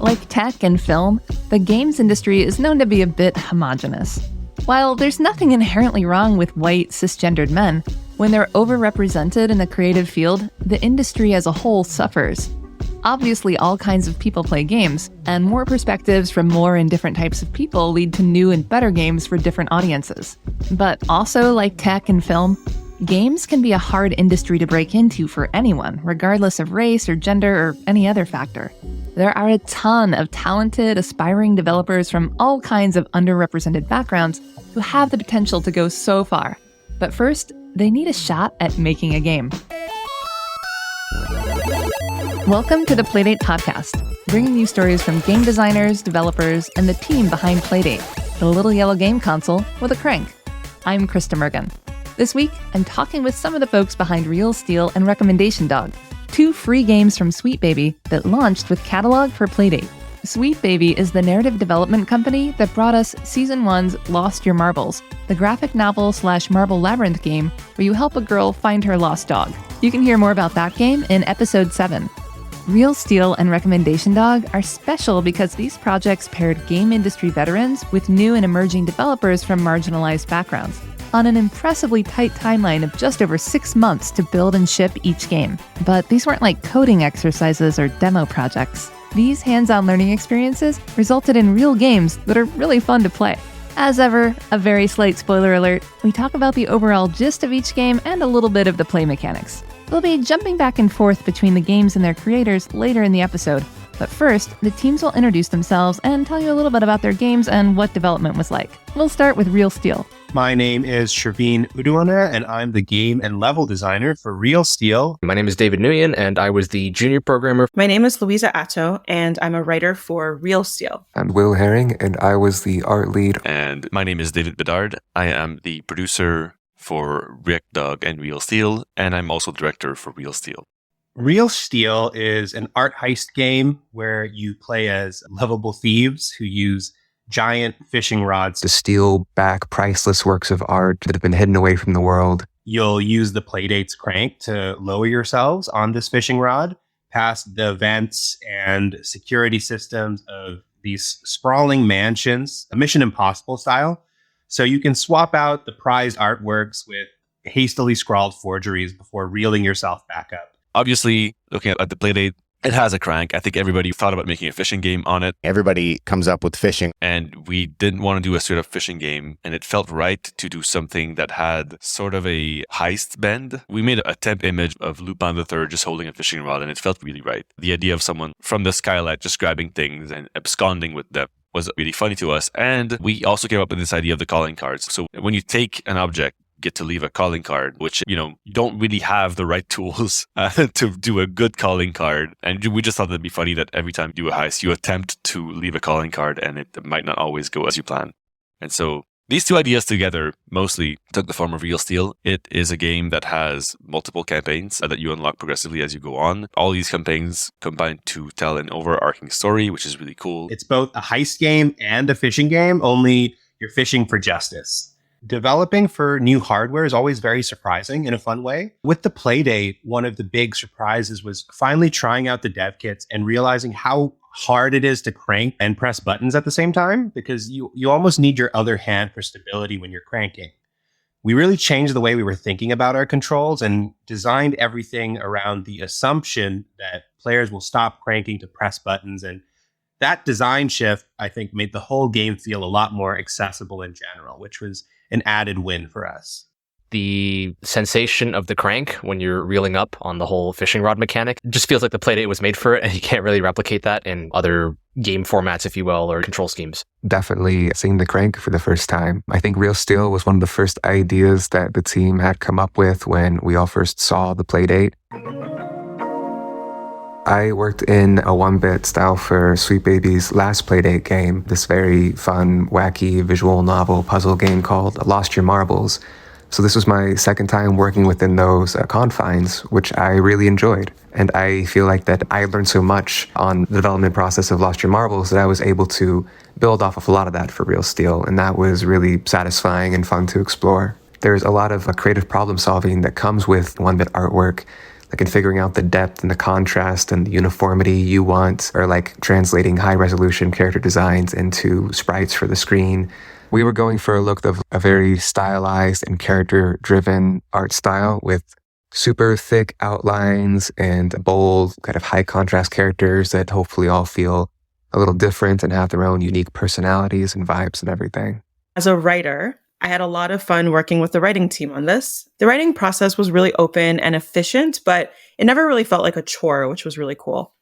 Like tech and film, the games industry is known to be a bit homogenous. While there's nothing inherently wrong with white, cisgendered men, when they're overrepresented in the creative field, the industry as a whole suffers. Obviously, all kinds of people play games, and more perspectives from more and different types of people lead to new and better games for different audiences. But also, like tech and film, games can be a hard industry to break into for anyone, regardless of race or gender or any other factor. There are a ton of talented, aspiring developers from all kinds of underrepresented backgrounds who have the potential to go so far. But first, they need a shot at making a game. Welcome to the Playdate Podcast, bringing you stories from game designers, developers, and the team behind Playdate, the little yellow game console with a crank. I'm Krista Mergen. This week, I'm talking with some of the folks behind Real Steel and Recommendation Dog, two free games from Sweet Baby that launched with Catalog for Playdate. Sweet Baby is the narrative development company that brought us Season 1's Lost Your Marbles, the graphic novel/Marble Labyrinth game where you help a girl find her lost dog. You can hear more about that game in Episode 7. Real Steel and Recommendation Dog are special because these projects paired game industry veterans with new and emerging developers from marginalized backgrounds on an impressively tight timeline of just over 6 months to build and ship each game. But these weren't like coding exercises or demo projects. These hands-on learning experiences resulted in real games that are really fun to play. As ever, a very slight spoiler alert, we talk about the overall gist of each game and a little bit of the play mechanics. We'll be jumping back and forth between the games and their creators later in the episode. But first, the teams will introduce themselves and tell you a little bit about their games and what development was like. We'll start with Real Steel. My name is Sherveen Uduana, and I'm the game and level designer for Real Steel. My name is David Nguyen, and I was the junior programmer. My name is Louisa Atto, and I'm a writer for Real Steel. I'm Will Herring, and I was the art lead. And my name is David Bedard. I am the producer for Rec Dog and Real Steel, and I'm also director for Real Steel. Real Steel is an art heist game where you play as lovable thieves who use giant fishing rods To steal back priceless works of art that have been hidden away from the world. You'll use the Playdate's crank to lower yourselves on this fishing rod past the vents and security systems of these sprawling mansions, a Mission Impossible style. So you can swap out the prized artworks with hastily scrawled forgeries before reeling yourself back up. Obviously, looking at the Playdate, it has a crank. I think everybody thought about making a fishing game on it, Everybody comes up with fishing. and we didn't want to do a straight up fishing game, and it felt right to do something that had sort of a heist bend. We made a temp image of Lupin III just holding a fishing rod, and it felt really right. The idea of someone from the skylight just grabbing things and absconding with them was really funny to us. And we also came up with this idea of the calling cards. So when you take an object, get to leave a calling card, which, you don't really have the right tools to do a good calling card. And we just thought it'd be funny that every time you do a heist, you attempt to leave a calling card and it might not always go as you plan. And so these two ideas together mostly took the form of Real Steel. It is a game that has multiple campaigns that you unlock progressively as you go on. All these campaigns combine to tell an overarching story, which is really cool. It's both a heist game and a fishing game, only you're fishing for justice. Developing for new hardware is always very surprising in a fun way. With the Playdate, one of the big surprises was finally trying out the dev kits and realizing how hard it is to crank and press buttons at the same time, because you almost need your other hand for stability when you're cranking. We really changed the way we were thinking about our controls and designed everything around the assumption that players will stop cranking to press buttons. And that design shift, I think, made the whole game feel a lot more accessible in general, which was an added win for us. The sensation of the crank when you're reeling up on the whole fishing rod mechanic just feels like the Playdate was made for it, and you can't really replicate that in other game formats, if you will, or control schemes. Definitely seeing the crank for the first time. I think Real Steel was one of the first ideas that the team had come up with when we all first saw the Playdate. I worked in a 1-bit style for Sweet Baby's last Playdate game, this very fun, wacky visual novel puzzle game called Lost Your Marbles. So this was my second time working within those confines, which I really enjoyed. And I feel like that I learned so much on the development process of Lost Your Marbles that I was able to build off of a lot of that for Real Steel, and that was really satisfying and fun to explore. There's a lot of creative problem solving that comes with 1-bit artwork. like in figuring out the depth and the contrast and the uniformity you want, or like translating high resolution character designs into sprites for the screen. We were going for a look of a very stylized and character driven art style with super thick outlines and bold, kind of high contrast characters that hopefully all feel a little different and have their own unique personalities and vibes and everything. As a writer, I had a lot of fun working with the writing team on this. The writing process was really open and efficient, but it never really felt like a chore, which was really cool.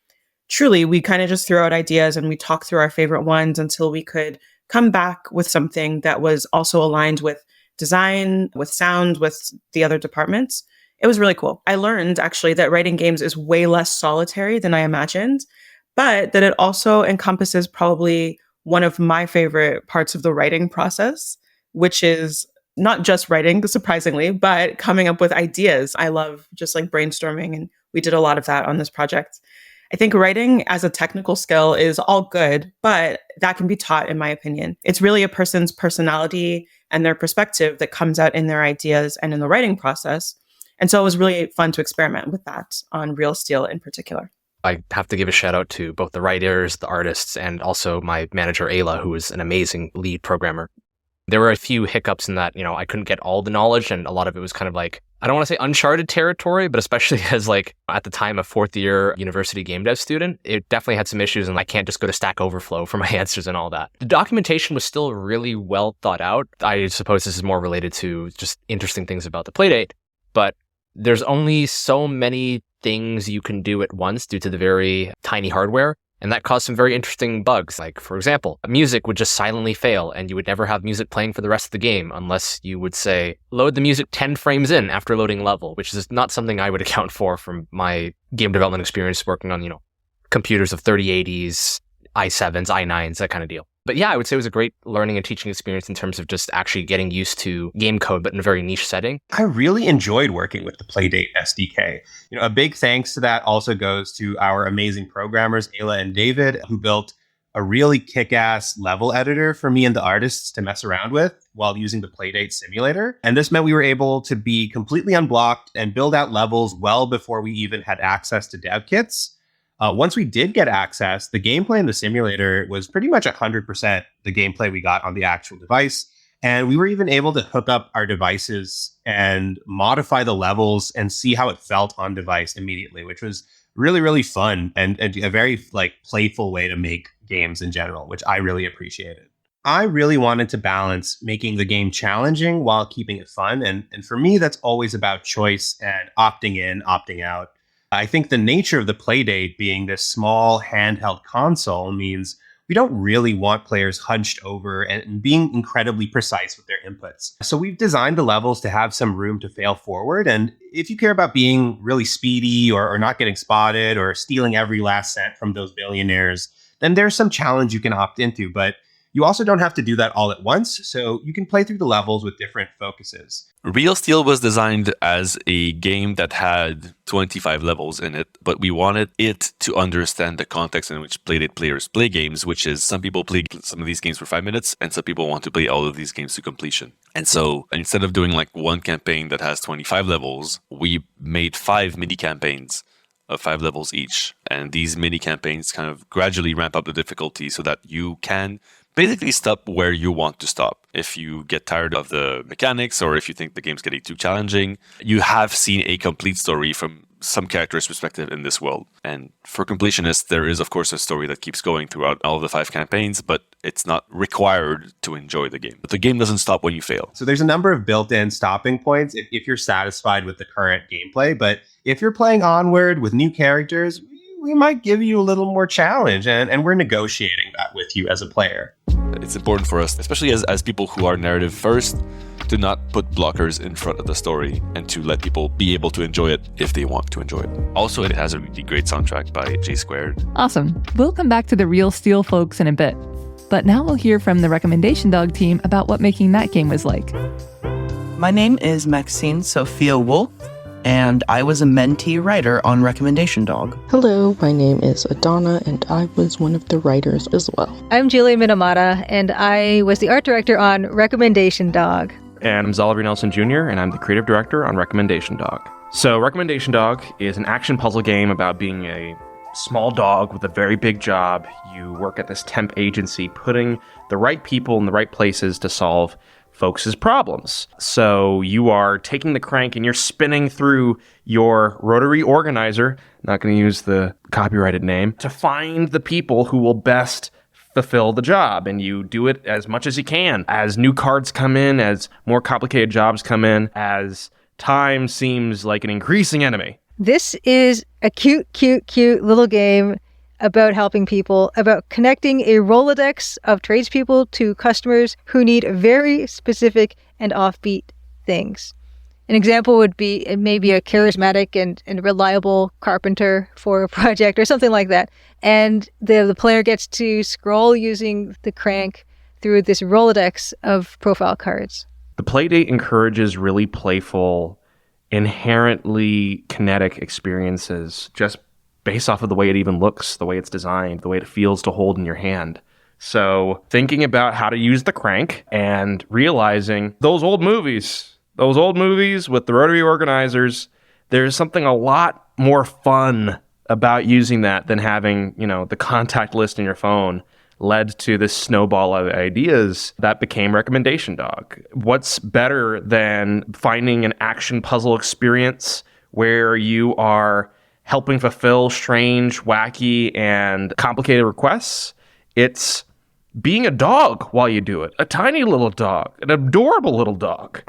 Truly, we kind of just threw out ideas and we talked through our favorite ones until we could come back with something that was also aligned with design, with sound, with the other departments. It was really cool. I learned actually that writing games is way less solitary than I imagined, but that it also encompasses probably one of my favorite parts of the writing process, which is not just writing, surprisingly, but coming up with ideas. I love just like brainstorming, and we did a lot of that on this project. I think writing as a technical skill is all good, but that can be taught, in my opinion. It's really a person's personality and their perspective that comes out in their ideas and in the writing process. And so it was really fun to experiment with that on Real Steel in particular. I have to give a shout out to both the writers, the artists, and also my manager, Ayla, who is an amazing lead programmer. There were a few hiccups in that, I couldn't get all the knowledge, and a lot of it was kind of like, I don't want to say uncharted territory, but especially as like at the time a fourth year university game dev student, it definitely had some issues, and I can't just go to Stack Overflow for my answers and all that. The documentation was still really well thought out. I suppose this is more related to just interesting things about the Playdate, but there's only so many things you can do at once due to the very tiny hardware. And that caused some very interesting bugs. Like, for example, music would just silently fail, and you would never have music playing for the rest of the game unless you would say, load the music 10 frames in after loading level, which is not something I would account for from my game development experience working on, computers of 3080s, i7s, i9s, that kind of deal. But yeah, I would say it was a great learning and teaching experience in terms of just actually getting used to game code, but in a very niche setting. I really enjoyed working with the Playdate SDK. A big thanks to that also goes to our amazing programmers, Ayla and David, who built a really kick-ass level editor for me and the artists to mess around with while using the Playdate simulator. And this meant we were able to be completely unblocked and build out levels well before we even had access to dev kits. Once we did get access, the gameplay in the simulator was pretty much 100% the gameplay we got on the actual device. And we were even able to hook up our devices and modify the levels and see how it felt on device immediately, which was really, really fun and a very playful way to make games in general, which I really appreciated. I really wanted to balance making the game challenging while keeping it fun. And for me, that's always about choice and opting in, opting out. I think the nature of the Playdate being this small handheld console means we don't really want players hunched over and being incredibly precise with their inputs. So we've designed the levels to have some room to fail forward. And if you care about being really speedy or not getting spotted or stealing every last cent from those billionaires, then there's some challenge you can opt into. But you also don't have to do that all at once, so you can play through the levels with different focuses. Real Steel was designed as a game that had 25 levels in it, but we wanted it to understand the context in which Playdate players play games, which is some people play some of these games for 5 minutes, and some people want to play all of these games to completion. And so instead of doing one campaign that has 25 levels, we made 5 mini campaigns of 5 levels each. And these mini campaigns kind of gradually ramp up the difficulty so that you can basically stop where you want to stop. If you get tired of the mechanics or if you think the game's getting too challenging, you have seen a complete story from some character's perspective in this world. And for completionists, there is, of course, a story that keeps going throughout all of the 5 campaigns, but it's not required to enjoy the game. But the game doesn't stop when you fail. So there's a number of built-in stopping points if you're satisfied with the current gameplay. But if you're playing Onward with new characters, we might give you a little more challenge, and we're negotiating that with you as a player. It's important for us, especially as people who are narrative first, to not put blockers in front of the story and to let people be able to enjoy it if they want to enjoy it. Also, it has a really great soundtrack by J Squared. Awesome. We'll come back to the Real Steel folks in a bit. But now we'll hear from the Recommendation Dog team about what making that game was like. My name is Maxine Sophia Wolf, and I was a mentee writer on Recommendation Dog. Hello, my name is Adana, and I was one of the writers as well. I'm Julia Minamata, and I was the art director on Recommendation Dog. And I'm Zalavi Nelson Jr., and I'm the creative director on Recommendation Dog. So, Recommendation Dog is an action puzzle game about being a small dog with a very big job. You work at this temp agency, putting the right people in the right places to solve folks' problems. So, you are taking the crank and you're spinning through your rotary organizer, not going to use the copyrighted name, to find the people who will best fulfill the job. And you do it as much as you can. As new cards come in, as more complicated jobs come in, as time seems like an increasing enemy. This is a cute little game about helping people, about connecting a Rolodex of tradespeople to customers who need very specific and offbeat things. An example would be maybe a charismatic and reliable carpenter for a project or something like that. And the player gets to scroll using the crank through this Rolodex of profile cards. The Playdate encourages really playful, inherently kinetic experiences just based off of the way it even looks, the way it's designed, the way it feels to hold in your hand. So thinking about how to use the crank and realizing those old movies with the rotary organizers, there's something a lot more fun about using that than having, the contact list in your phone, led to this snowball of ideas that became Recommendation Dog. What's better than finding an action puzzle experience where you are helping fulfill strange, wacky, and complicated requests? It's being a dog while you do it. A tiny little dog, an adorable little dog.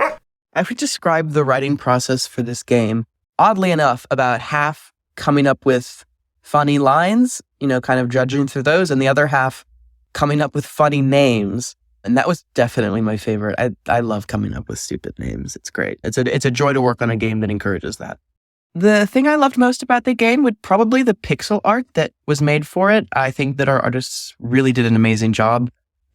I would describe the writing process for this game, oddly enough, about half coming up with funny lines, kind of judging through those, and the other half coming up with funny names. And that was definitely my favorite. I love coming up with stupid names. It's great. It's a joy to work on a game that encourages that. The thing I loved most about the game would probably the pixel art that was made for it. I think that our artists really did an amazing job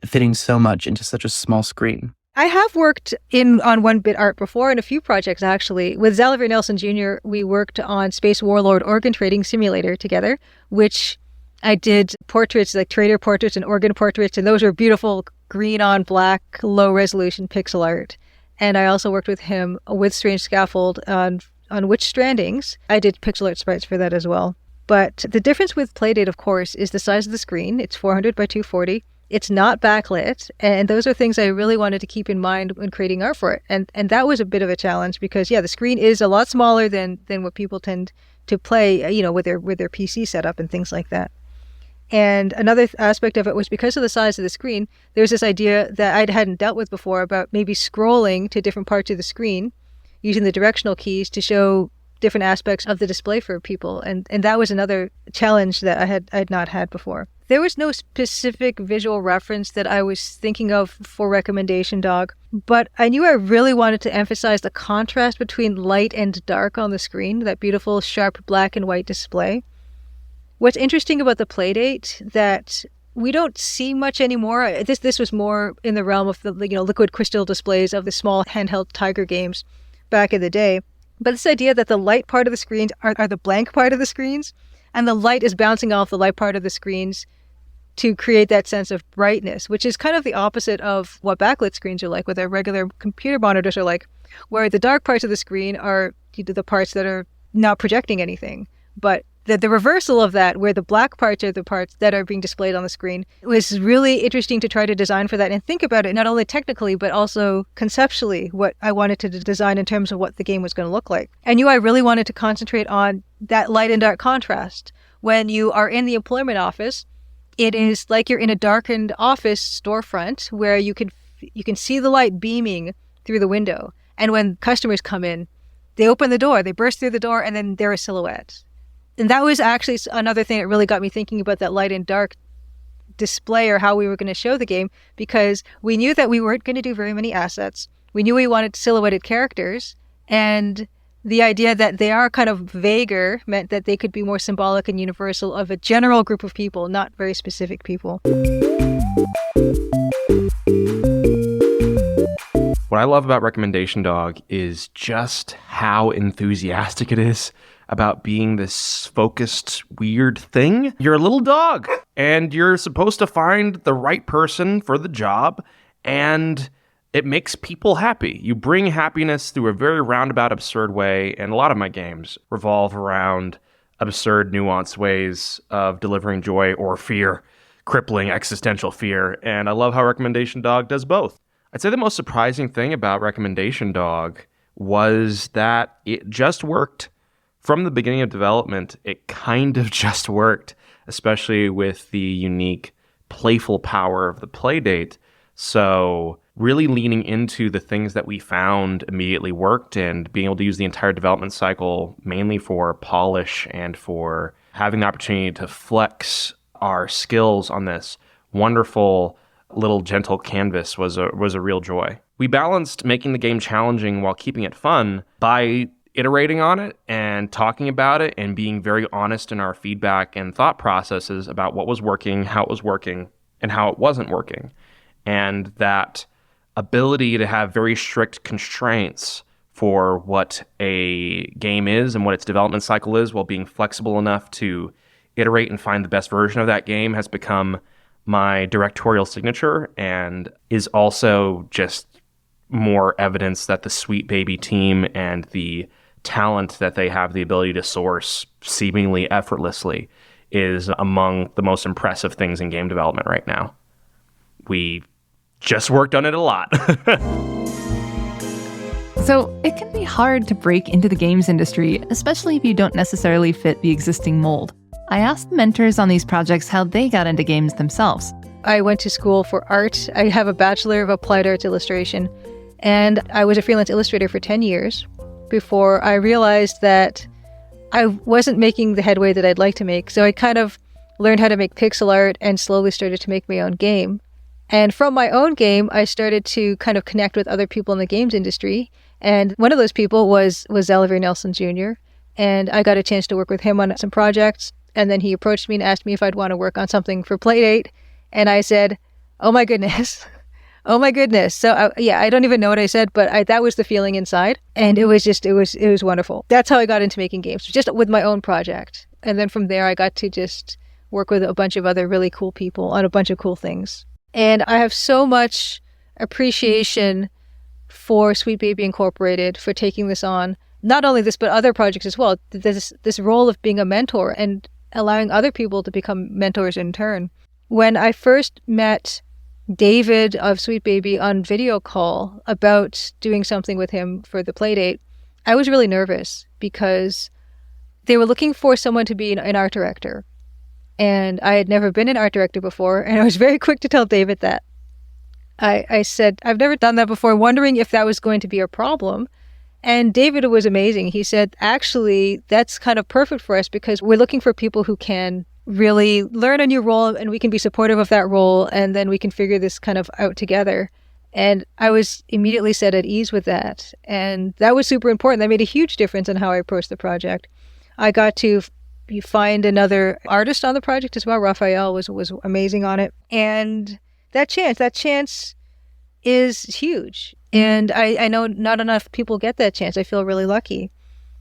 fitting so much into such a small screen. I have worked on 1-bit art before in a few projects, actually. With Xalavier Nelson Jr., we worked on Space Warlord Organ Trading Simulator together, which I did portraits, like trader portraits and organ portraits, and those were beautiful green on black, low resolution pixel art. And I also worked with him with Strange Scaffold on Witch Strandings. I did pixel art sprites for that as well. But the difference with Playdate, of course, is the size of the screen. It's 400 by 240. It's not backlit. And those are things I really wanted to keep in mind when creating art for it. And that was a bit of a challenge because, the screen is a lot smaller than what people tend to play, with their PC setup and things like that. And another aspect of it was because of the size of the screen, there's this idea that I hadn't dealt with before about maybe scrolling to different parts of the screen using the directional keys to show different aspects of the display for people. And that was another challenge that I had not had before. There was no specific visual reference that I was thinking of for Recommendation Dog, but I knew I really wanted to emphasize the contrast between light and dark on the screen, that beautiful sharp black and white display. What's interesting about the Playdate that we don't see much anymore. This was more in the realm of the liquid crystal displays of the small handheld Tiger games back in the day. But this idea that the light part of the screens are the blank part of the screens, and the light is bouncing off the light part of the screens to create that sense of brightness, which is kind of the opposite of what backlit screens are like, what their regular computer monitors are like, where the dark parts of the screen are the parts that are not projecting anything. But the reversal of that, where the black parts are the parts that are being displayed on the screen, was really interesting to try to design for that and think about it, not only technically, but also conceptually, what I wanted to design in terms of what the game was going to look like. I knew I really wanted to concentrate on that light and dark contrast. When you are in the employment office, it is like you're in a darkened office storefront where you can see the light beaming through the window. And when customers come in, they open the door, they burst through the door, and then they're a silhouette. And that was actually another thing that really got me thinking about that light and dark display, or how we were going to show the game, because we knew that we weren't going to do very many assets. We knew we wanted silhouetted characters, and the idea that they are kind of vaguer meant that they could be more symbolic and universal of a general group of people, not very specific people. What I love about Recommendation Dog is just how enthusiastic it is about being this focused, weird thing. You're a little dog, and you're supposed to find the right person for the job, and it makes people happy. You bring happiness through a very roundabout, absurd way, and a lot of my games revolve around absurd, nuanced ways of delivering joy or fear, crippling existential fear, and I love how Recommendation Dog does both. I'd say the most surprising thing about Recommendation Dog was that it just worked. From the beginning of development, it kind of just worked, especially with the unique, playful power of the Playdate. So really leaning into the things that we found immediately worked and being able to use the entire development cycle mainly for polish and for having the opportunity to flex our skills on this wonderful little gentle canvas was a real joy. We balanced making the game challenging while keeping it fun by iterating on it and talking about it and being very honest in our feedback and thought processes about what was working, how it was working, and how it wasn't working. And that ability to have very strict constraints for what a game is and what its development cycle is while being flexible enough to iterate and find the best version of that game has become my directorial signature and is also just more evidence that the Sweet Baby team and the talent that they have the ability to source seemingly effortlessly is among the most impressive things in game development right now. We just worked on it a lot. So it can be hard to break into the games industry, especially if you don't necessarily fit the existing mold. I asked mentors on these projects how they got into games themselves. I went to school for art. I have a Bachelor of Applied Arts Illustration, and I was a freelance illustrator for 10 years before I realized that I wasn't making the headway that I'd like to make. So I kind of learned how to make pixel art and slowly started to make my own game. And from my own game, I started to kind of connect with other people in the games industry. And one of those people was Xalavier Nelson Jr. And I got a chance to work with him on some projects. And then he approached me and asked me if I'd want to work on something for Playdate. And I said, oh my goodness. Oh my goodness. So I don't even know what I said, but that was the feeling inside. And it was wonderful. That's how I got into making games, just with my own project. And then from there, I got to just work with a bunch of other really cool people on a bunch of cool things. And I have so much appreciation for Sweet Baby Incorporated for taking this on. Not only this, but other projects as well. This role of being a mentor and allowing other people to become mentors in turn. When I first met David of Sweet Baby on video call about doing something with him for the Playdate, I was really nervous because they were looking for someone to be an art director. And I had never been an art director before, and I was very quick to tell David that. I said, I've never done that before, wondering if that was going to be a problem. And David was amazing. He said, actually, that's kind of perfect for us because we're looking for people who can really learn a new role and we can be supportive of that role and then we can figure this kind of out together. And I was immediately set at ease with that. And that was super important. That made a huge difference in how I approached the project. I got to find another artist on the project as well. Raphael was amazing on it. And that chance is huge. And I know not enough people get that chance. I feel really lucky.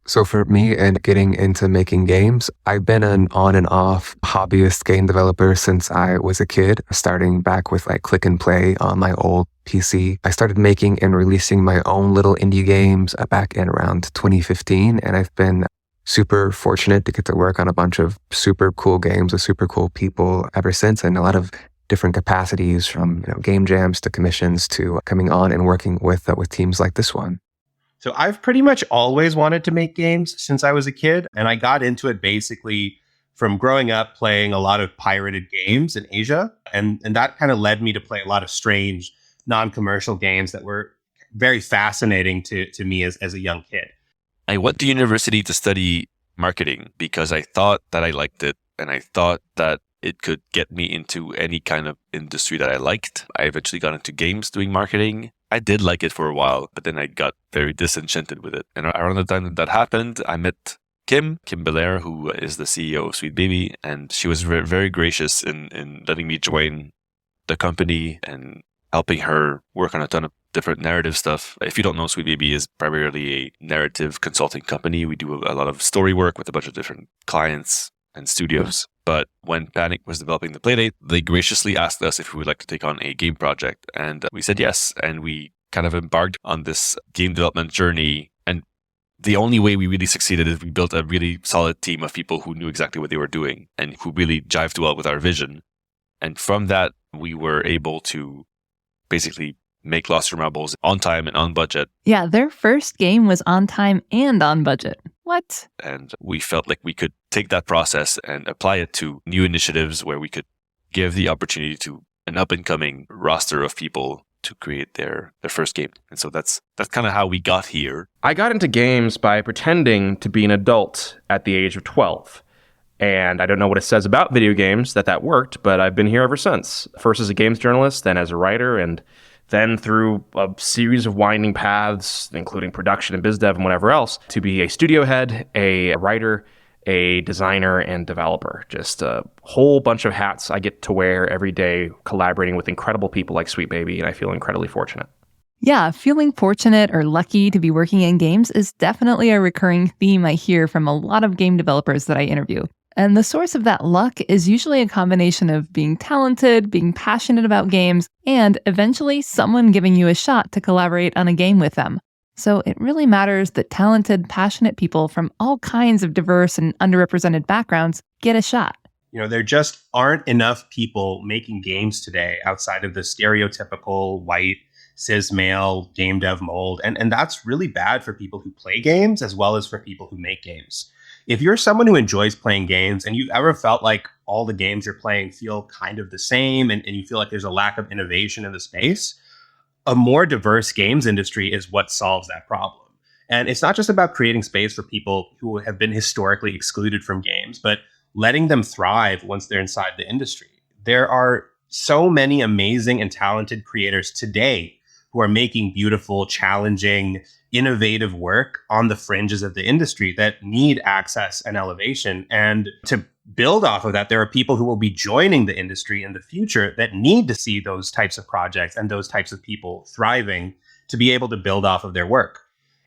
So for me and getting into making games, I've been an on and off hobbyist game developer since I was a kid, starting back with like Click and Play on my old PC. I started making and releasing my own little indie games back in around 2015, and I've been super fortunate to get to work on a bunch of super cool games with super cool people ever since, and a lot of different capacities from game jams to commissions to coming on and working with teams like this one. So I've pretty much always wanted to make games since I was a kid, and I got into it basically from growing up playing a lot of pirated games in Asia, and that kind of led me to play a lot of strange non-commercial games that were very fascinating to me as a young kid. I went to university to study marketing because I thought that I liked it, and I thought that it could get me into any kind of industry that I liked. I eventually got into games doing marketing. I did like it for a while, but then I got very disenchanted with it. And around the time that happened, I met Kim Belair, who is the CEO of Sweet Baby, and she was very, very gracious in letting me join the company and helping her work on a ton of different narrative stuff. If you don't know, Sweet Baby is primarily a narrative consulting company. We do a lot of story work with a bunch of different clients and studios. But when Panic was developing the Playdate, they graciously asked us if we would like to take on a game project. And we said yes. And we kind of embarked on this game development journey. And the only way we really succeeded is we built a really solid team of people who knew exactly what they were doing and who really jived well with our vision. And from that, we were able to basically make Lost Your Marbles on time and on budget. Yeah, their first game was on time and on budget. What? And we felt like we could take that process and apply it to new initiatives where we could give the opportunity to an up-and-coming roster of people to create their first game. And so that's kind of how we got here. I got into games by pretending to be an adult at the age of 12. And I don't know what it says about video games that worked, but I've been here ever since. First as a games journalist, then as a writer, and then through a series of winding paths, including production and biz dev and whatever else, to be a studio head, a writer, a designer, and developer. Just a whole bunch of hats I get to wear every day, collaborating with incredible people like Sweet Baby, and I feel incredibly fortunate. Yeah, feeling fortunate or lucky to be working in games is definitely a recurring theme I hear from a lot of game developers that I interview. And the source of that luck is usually a combination of being talented, being passionate about games, and eventually someone giving you a shot to collaborate on a game with them. So it really matters that talented, passionate people from all kinds of diverse and underrepresented backgrounds get a shot. You know, there just aren't enough people making games today outside of the stereotypical white, cis male game dev mold. And that's really bad for people who play games as well as for people who make games. If you're someone who enjoys playing games and you've ever felt like all the games you're playing feel kind of the same and you feel like there's a lack of innovation in the space, a more diverse games industry is what solves that problem. And it's not just about creating space for people who have been historically excluded from games, but letting them thrive once they're inside the industry. There are so many amazing and talented creators today who are making beautiful, challenging, innovative work on the fringes of the industry that need access and elevation. And to build off of that, there are people who will be joining the industry in the future that need to see those types of projects and those types of people thriving to be able to build off of their work.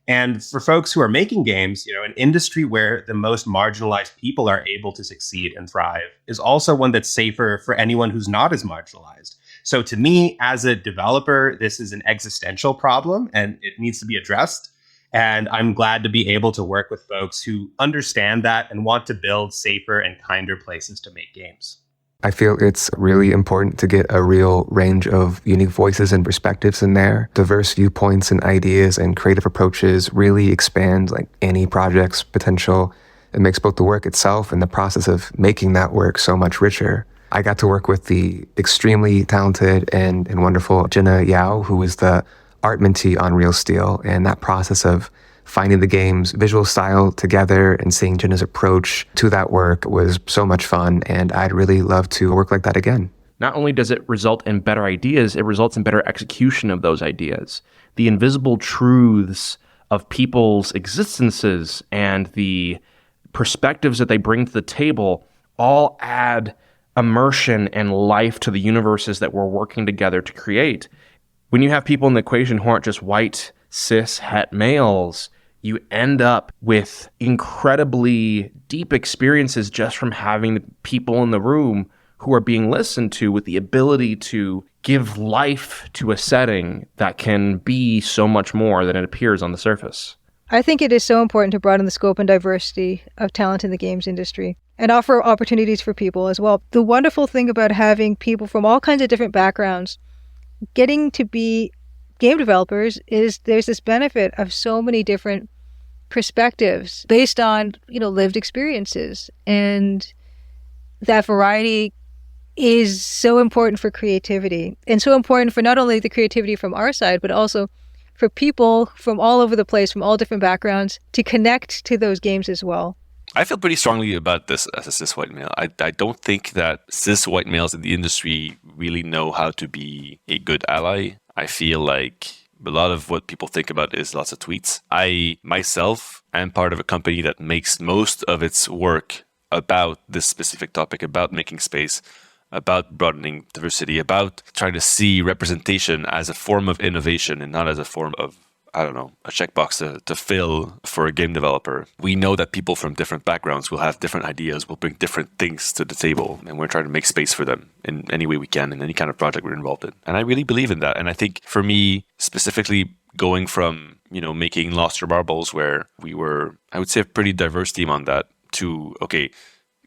And for folks who are making games, you know, an industry where the most marginalized people are able to succeed and thrive is also one that's safer for anyone who's not as marginalized. So to me, as a developer, this is an existential problem and it needs to be addressed. And I'm glad to be able to work with folks who understand that and want to build safer and kinder places to make games. I feel it's really important to get a real range of unique voices and perspectives in there. Diverse viewpoints and ideas and creative approaches really expand like any project's potential. It makes both the work itself and the process of making that work so much richer. I got to work with the extremely talented and wonderful Jenna Yao, who is the art mentee on Real Steel. And that process of finding the game's visual style together and seeing Jenna's approach to that work was so much fun. And I'd really love to work like that again. Not only does it result in better ideas, it results in better execution of those ideas. The invisible truths of people's existences and the perspectives that they bring to the table all add immersion and life to the universes that we're working together to create. When you have people in the equation who aren't just white, cis, het males, you end up with incredibly deep experiences just from having the people in the room who are being listened to with the ability to give life to a setting that can be so much more than it appears on the surface. I think it is so important to broaden the scope and diversity of talent in the games industry and offer opportunities for people as well. The wonderful thing about having people from all kinds of different backgrounds getting to be game developers is there's this benefit of so many different perspectives based on, lived experiences. And that variety is so important for creativity and so important for not only the creativity from our side, but also for people from all over the place, from all different backgrounds, to connect to those games as well. I feel pretty strongly about this as a cis white male. I don't think that cis white males in the industry really know how to be a good ally. I feel like a lot of what people think about is lots of tweets. I myself am part of a company that makes most of its work about this specific topic, about making space, about broadening diversity, about trying to see representation as a form of innovation and not as a form of I don't know, a checkbox to fill for a game developer. We know that people from different backgrounds will have different ideas, will bring different things to the table, and we're trying to make space for them in any way we can in any kind of project we're involved in. And I really believe in that. And I think for me, specifically going from, making Lost Your Marbles, where we were, I would say, a pretty diverse team on that, to, okay,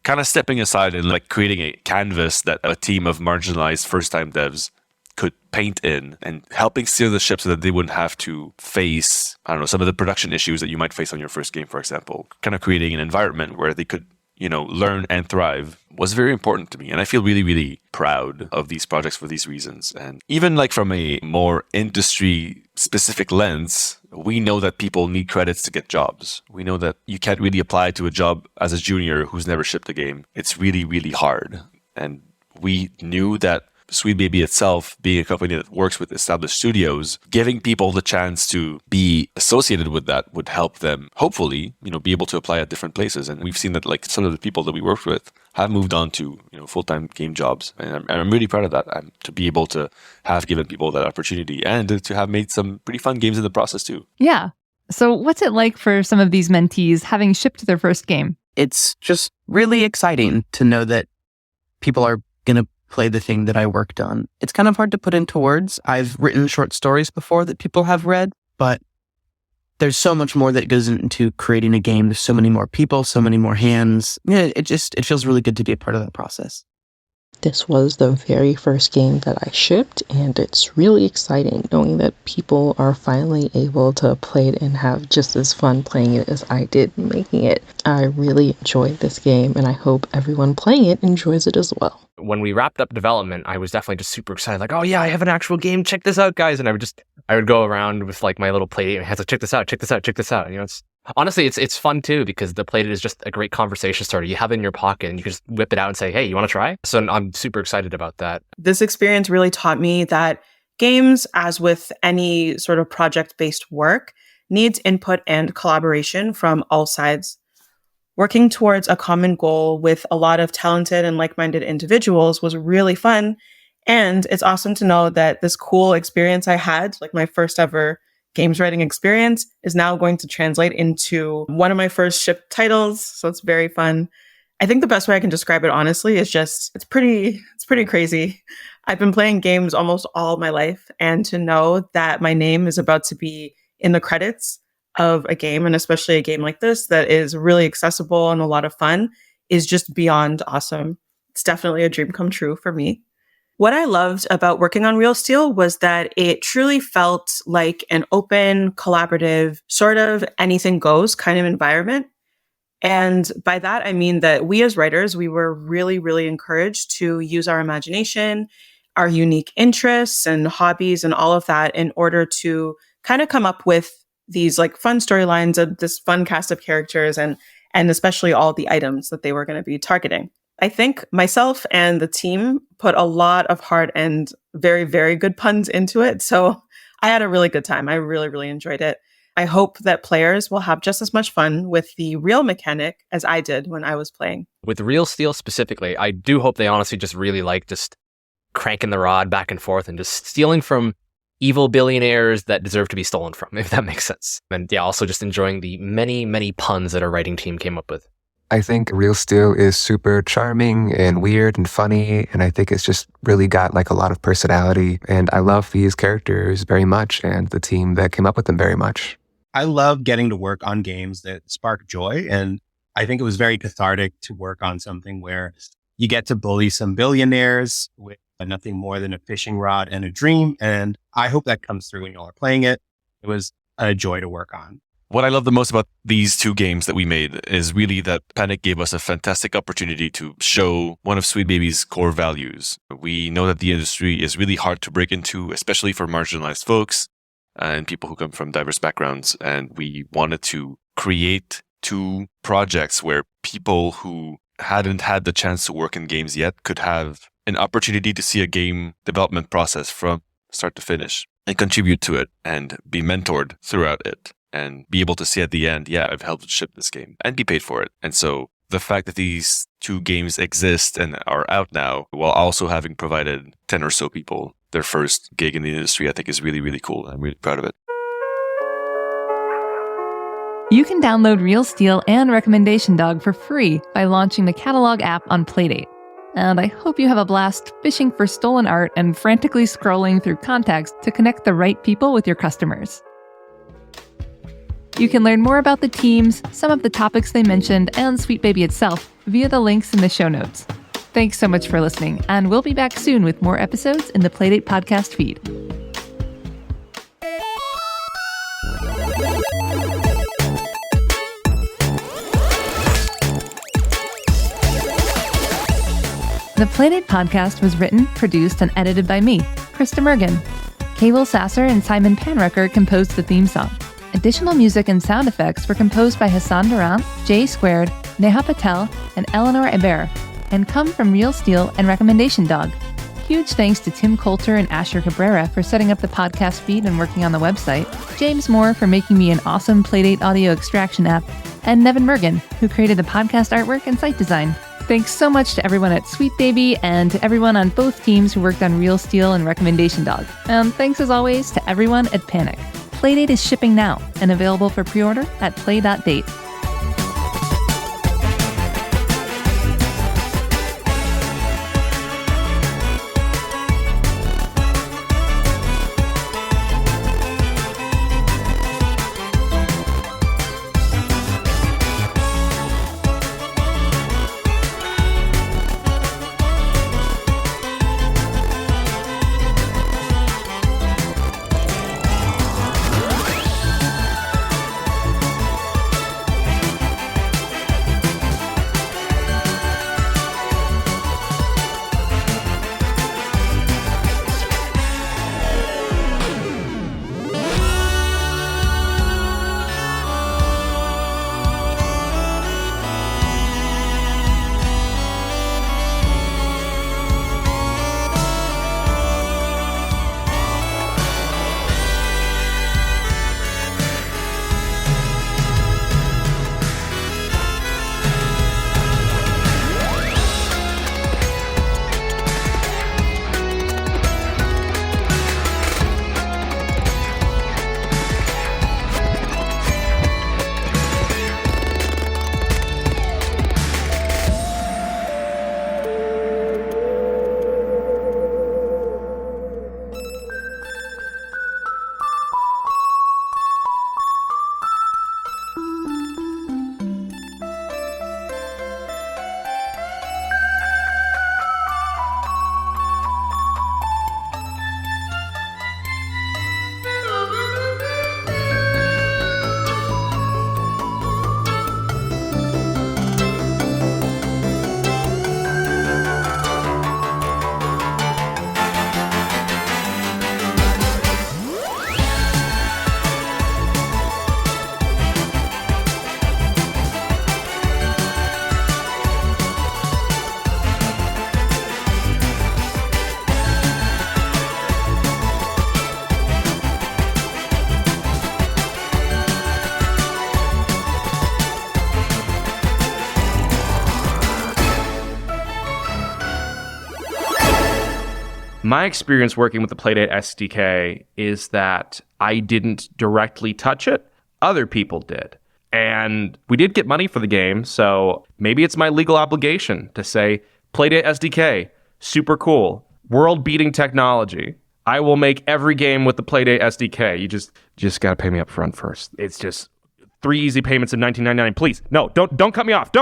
kind of stepping aside and like creating a canvas that a team of marginalized first-time devs could paint in and helping steer the ship so that they wouldn't have to face, I don't know, some of the production issues that you might face on your first game, for example. Kind of creating an environment where they could, learn and thrive was very important to me. And I feel really, really proud of these projects for these reasons. And even like from a more industry specific lens, we know that people need credits to get jobs. We know that you can't really apply to a job as a junior who's never shipped a game. It's really, really hard. And we knew that Sweet Baby itself, being a company that works with established studios, giving people the chance to be associated with that would help them, hopefully, be able to apply at different places. And we've seen that like some of the people that we worked with have moved on to, full-time game jobs. And I'm really proud of that, to be able to have given people that opportunity and to have made some pretty fun games in the process too. Yeah. So what's it like for some of these mentees having shipped their first game? It's just really exciting to know that people are going to play the thing that I worked on. It's kind of hard to put into words. I've written short stories before that people have read, but there's so much more that goes into creating a game. There's so many more people, so many more hands. Yeah, it feels really good to be a part of that process. This was the very first game that I shipped, and it's really exciting knowing that people are finally able to play it and have just as fun playing it as I did making it. I really enjoyed this game, and I hope everyone playing it enjoys it as well. When we wrapped up development, I was definitely just super excited. Like, oh yeah, I have an actual game. Check this out, guys. And I would go around with like my little Playdate and I had to check this out. Honestly, it's fun too, because the Playdate is just a great conversation starter. You have it in your pocket and you can just whip it out and say, hey, you want to try? So I'm super excited about that. This experience really taught me that games, as with any sort of project-based work, needs input and collaboration from all sides. Working towards a common goal with a lot of talented and like-minded individuals was really fun. And it's awesome to know that this cool experience I had, like my first ever games writing experience, is now going to translate into one of my first shipped titles. So it's very fun. I think the best way I can describe it, honestly, is just, it's pretty crazy. I've been playing games almost all my life, and to know that my name is about to be in the credits of a game, and especially a game like this that is really accessible and a lot of fun, is just beyond awesome. It's definitely a dream come true for me. What I loved about working on Real Steel was that it truly felt like an open, collaborative, sort of anything goes kind of environment. And by that, I mean that we as writers, we were really, really encouraged to use our imagination, our unique interests and hobbies and all of that in order to kind of come up with these like fun storylines of this fun cast of characters and especially all the items that they were going to be targeting. I think myself and the team put a lot of heart and very, very good puns into it. So I had a really good time. I really, really enjoyed it. I hope that players will have just as much fun with the real mechanic as I did when I was playing. With Real Steel specifically, I do hope they honestly just really like just cranking the rod back and forth and just stealing from evil billionaires that deserve to be stolen from, if that makes sense. And yeah, also just enjoying the many, many puns that our writing team came up with. I think Real Steel is super charming and weird and funny, and I think it's just really got like a lot of personality. And I love these characters very much, and the team that came up with them very much. I love getting to work on games that spark joy, and I think it was very cathartic to work on something where you get to bully some billionaires with nothing more than a fishing rod and a dream. And I hope that comes through when you all are playing it. It was a joy to work on. What I love the most about these two games that we made is really that Panic gave us a fantastic opportunity to show one of Sweet Baby's core values. We know that the industry is really hard to break into, especially for marginalized folks and people who come from diverse backgrounds. And we wanted to create two projects where people who hadn't had the chance to work in games yet could have an opportunity to see a game development process from start to finish and contribute to it and be mentored throughout it and be able to see at the end, yeah, I've helped ship this game and be paid for it. And so the fact that these two games exist and are out now while also having provided 10 or so people their first gig in the industry, I think is really, really cool. I'm really proud of it. You can download Real Steel and Recommendation Dog for free by launching the catalog app on Playdate. And I hope you have a blast fishing for stolen art and frantically scrolling through contacts to connect the right people with your customers. You can learn more about the teams, some of the topics they mentioned, and Sweet Baby itself via the links in the show notes. Thanks so much for listening, and we'll be back soon with more episodes in the Playdate podcast feed. The Playdate podcast was written, produced, and edited by me, Krista Mergen. Cable Sasser and Simon Panrucker composed the theme song. Additional music and sound effects were composed by Hassan Duran, J Squared, Neha Patel, and Eleanor Hebert, and come from Real Steel and Recommendation Dog. Huge thanks to Tim Coulter and Asher Cabrera for setting up the podcast feed and working on the website, James Moore for making me an awesome Playdate audio extraction app, and Nevin Mergen, who created the podcast artwork and site design. Thanks so much to everyone at Sweet Baby and to everyone on both teams who worked on Real Steel and Recommendation Dog. And thanks as always to everyone at Panic. Playdate is shipping now and available for pre-order at play.date. My experience working with the Playdate SDK is that I didn't directly touch it. Other people did. And we did get money for the game, so maybe it's my legal obligation to say, Playdate SDK, super cool, world-beating technology. I will make every game with the Playdate SDK. You just got to pay me up front first. It's just 3 easy payments of $19.99. Please, no, don't cut me off. Don't.